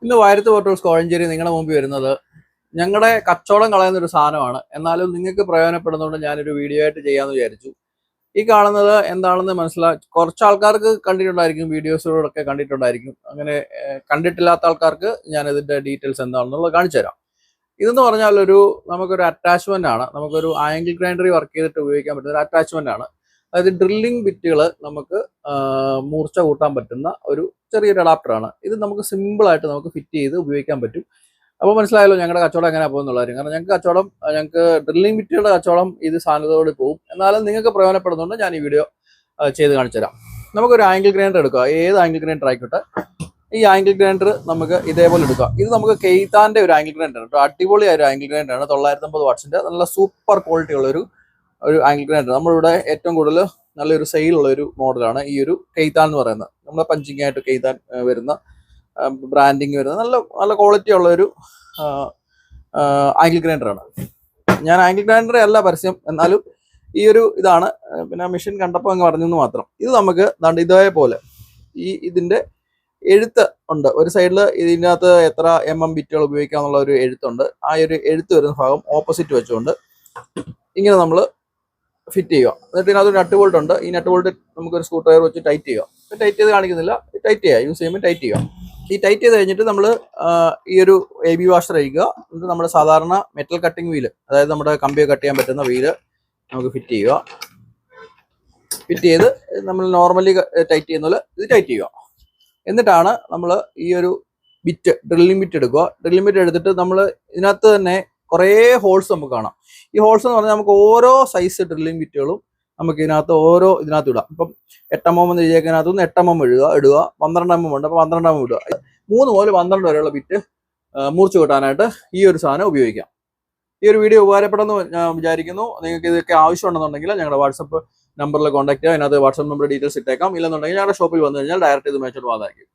ഇന്ന് വയരത്ത് മോട്ടോഴ്സ് കോഴഞ്ചേരി നിങ്ങളുടെ മുമ്പിൽ വരുന്നത് ഞങ്ങളുടെ കച്ചവടം കളയുന്ന ഒരു സാധനമാണ്. എന്നാലും നിങ്ങൾക്ക് പ്രയോജനപ്പെടുന്നതുകൊണ്ട് ഞാനൊരു വീഡിയോ ആയിട്ട് ചെയ്യാമെന്ന് വിചാരിച്ചു. ഈ കാണുന്നത് എന്താണെന്ന് കുറച്ച് ആൾക്കാർക്ക് കണ്ടിട്ടുണ്ടായിരിക്കും, വീഡിയോസിലൂടെയൊക്കെ കണ്ടിട്ടുണ്ടായിരിക്കും. അങ്ങനെ കണ്ടിട്ടില്ലാത്ത ആൾക്കാർക്ക് ഞാൻ ഇതിന്റെ ഡീറ്റെയിൽസ് എന്താണെന്നുള്ളത് കാണിച്ചു തരാം. ഇതെന്ന് പറഞ്ഞാൽ നമുക്കൊരു അറ്റാച്ച്മെന്റ് ആണ്. നമുക്കൊരു ആംഗിൾ ഗ്രൈൻഡറി വർക്ക് ചെയ്തിട്ട് ഉപയോഗിക്കാൻ പറ്റുന്ന ഒരു അറ്റാച്ച്മെന്റ് ആണ്. അതായത് ഡ്രില്ലിംഗ് ബിറ്റുകൾ നമുക്ക് മൂർച്ച കൂട്ടാൻ പറ്റുന്ന ഒരു ചെറിയൊരു അഡാപ്റ്ററാണ് ഇത്. നമുക്ക് സിമ്പിൾ ആയിട്ട് നമുക്ക് ഫിറ്റ് ചെയ്ത് ഉപയോഗിക്കാൻ പറ്റും. അപ്പോൾ മനസ്സിലായല്ലോ ഞങ്ങളുടെ കച്ചവടം എങ്ങനെയാണ് പോകുന്നുള്ള കാര്യം. കാരണം ഞങ്ങൾക്ക് ഡ്രില്ലിംഗ് ബിറ്റുകളുടെ കച്ചവടം ഇത് സാധനത്തോട് പോകും. എന്നാലും നിങ്ങൾക്ക് പ്രയോജനപ്പെടുന്നുണ്ട് ഞാൻ ഈ വീഡിയോ ചെയ്ത് കാണിച്ചു തരാം. നമുക്കൊരു ആംഗിൾ ഗ്രൈൻഡർ എടുക്കുക, ഏത് ആംഗിൾ ഗ്രൈൻഡർ ആയിക്കോട്ടെ. ഈ ആംഗിൾ ഗ്രൈൻഡർ നമുക്ക് ഇതേപോലെ എടുക്കുക. ഇത് നമുക്ക് കെയ്ത്താന്റെ ഒരു ആംഗിൾ ഗ്രൈൻഡർ ആണ്. അടിപൊളിയായ ഒരു ആംഗിൾ ഗ്രൈൻഡർ ആണ്. 950 വാട്ട്സിന്റെ നല്ല സൂപ്പർ ക്വാളിറ്റി ഉള്ള ഒരു ആംഗിൾ ഗ്രൈൻഡർ. നമ്മളിവിടെ ഏറ്റവും കൂടുതൽ നല്ലൊരു സെയിലുള്ള ഒരു മോഡലാണ് ഈ ഒരു കെയ്ത്താൻ എന്ന് പറയുന്നത്. നമ്മളെ പഞ്ചിങ് ആയിട്ട് കെയ്ത്താൻ വരുന്ന ബ്രാൻഡിങ് വരുന്ന നല്ല നല്ല ക്വാളിറ്റി ഉള്ള ഒരു ആംഗിൾ ഗ്രൈൻഡർ ആണ്. ഞാൻ ആംഗിൾ ഗ്രൈൻഡർ അല്ല പരസ്യം, എന്നാലും ഈ ഒരു ഇതാണ്. പിന്നെ മെഷീൻ കണ്ടപ്പോൾ അങ്ങ് പറഞ്ഞെന്ന് മാത്രം. ഇത് നമുക്ക് ഇതേപോലെ ഇതിന്റെ എഴുത്ത് ഉണ്ട്. ഒരു സൈഡിൽ ഇതിനകത്ത് എത്ര ബിറ്റുകൾ ഉപയോഗിക്കാം എന്നുള്ള ഒരു എഴുത്തുണ്ട്. ആ ഒരു എഴുത്ത് വരുന്ന ഭാഗം ഓപ്പോസിറ്റ് വെച്ചുകൊണ്ട് ഇങ്ങനെ നമ്മൾ ഫിറ്റ് ചെയ്യുക. എന്നിട്ട് ഇതിനകത്ത് നട്ട് ബോൾട്ട് ഉണ്ട്. ഈ നട്ട് ബോൾട്ട് നമുക്കൊരു സ്ക്രൂ ഡ്രൈവർ വെച്ച് ടൈറ്റ് ചെയ്യുക. ടൈറ്റ് ചെയ്ത് കാണിക്കുന്നില്ല, ടൈറ്റ് ചെയ്യുക. യൂസ് ചെയ്യുമ്പോൾ ടൈറ്റ് ചെയ്യുക. ഈ ടൈറ്റ് ചെയ്ത് കഴിഞ്ഞിട്ട് നമ്മൾ ഈ ഒരു AB വാഷർ അഴിക്കുക. എന്നിട്ട് നമ്മുടെ സാധാരണ മെറ്റൽ കട്ടിംഗ് വീല്, അതായത് നമ്മുടെ കമ്പിയൊക്കെ കട്ട് ചെയ്യാൻ പറ്റുന്ന വീല് നമുക്ക് ഫിറ്റ് ചെയ്യുക. ഫിറ്റ് ചെയ്ത് നമ്മൾ നോർമലി ടൈറ്റ് ചെയ്യുന്ന പോലെ ഇത് ടൈറ്റ് ചെയ്യുക. എന്നിട്ടാണ് നമ്മൾ ഈ ഒരു ബിറ്റ്, ഡ്രില്ലിംഗ് ബിറ്റ് എടുക്കുക. ഡ്രില്ലിംഗ് ബിറ്റ് എടുത്തിട്ട് നമ്മൾ ഇതിനകത്ത് തന്നെ കുറേ ഹോൾസ് നമുക്ക് കാണാം. ഈ ഹോൾസ് എന്ന് പറഞ്ഞാൽ നമുക്ക് ഓരോ സൈസ് ഡ്രില്ലിംഗ് ബിറ്റുകളും നമുക്ക് ഇതിനകത്ത് ഇടാം. ഇപ്പം 8mm എന്ന് എഴുതിയേക്കതിനകത്ത് നിന്ന് 8mm ഇടുക. 12mm ഉണ്ട്, അപ്പോൾ 12mm ഇടുക. 3 മുതൽ 12 വരെയുള്ള ബിറ്റ് മൂർച്ച കൂട്ടാനായിട്ട് ഈ ഒരു സാധനം ഉപയോഗിക്കാം. ഈ ഒരു വീഡിയോ ഉപകാരപ്പെടുമെന്ന് ഞാൻ വിചാരിക്കുന്നു. നിങ്ങൾക്ക് ഇതൊക്കെ ആവശ്യമുണ്ടെന്നുണ്ടെങ്കിൽ ഞങ്ങളുടെ വാട്സപ്പ് നമ്പറിൽ കോൺടാക്ട് ചെയ്യുക. അതിനകത്ത് വാട്സപ്പ് നമ്പർ ഡീറ്റെയിൽസ് ഇട്ടേക്കാം. ഇല്ലെന്നുണ്ടെങ്കിൽ ഞങ്ങളുടെ ഷോപ്പിൽ വന്നു കഴിഞ്ഞാൽ ഡയറക്റ്റ് ഇത് മേടിച്ചിട്ട് വാങ്ങാതായിരിക്കും.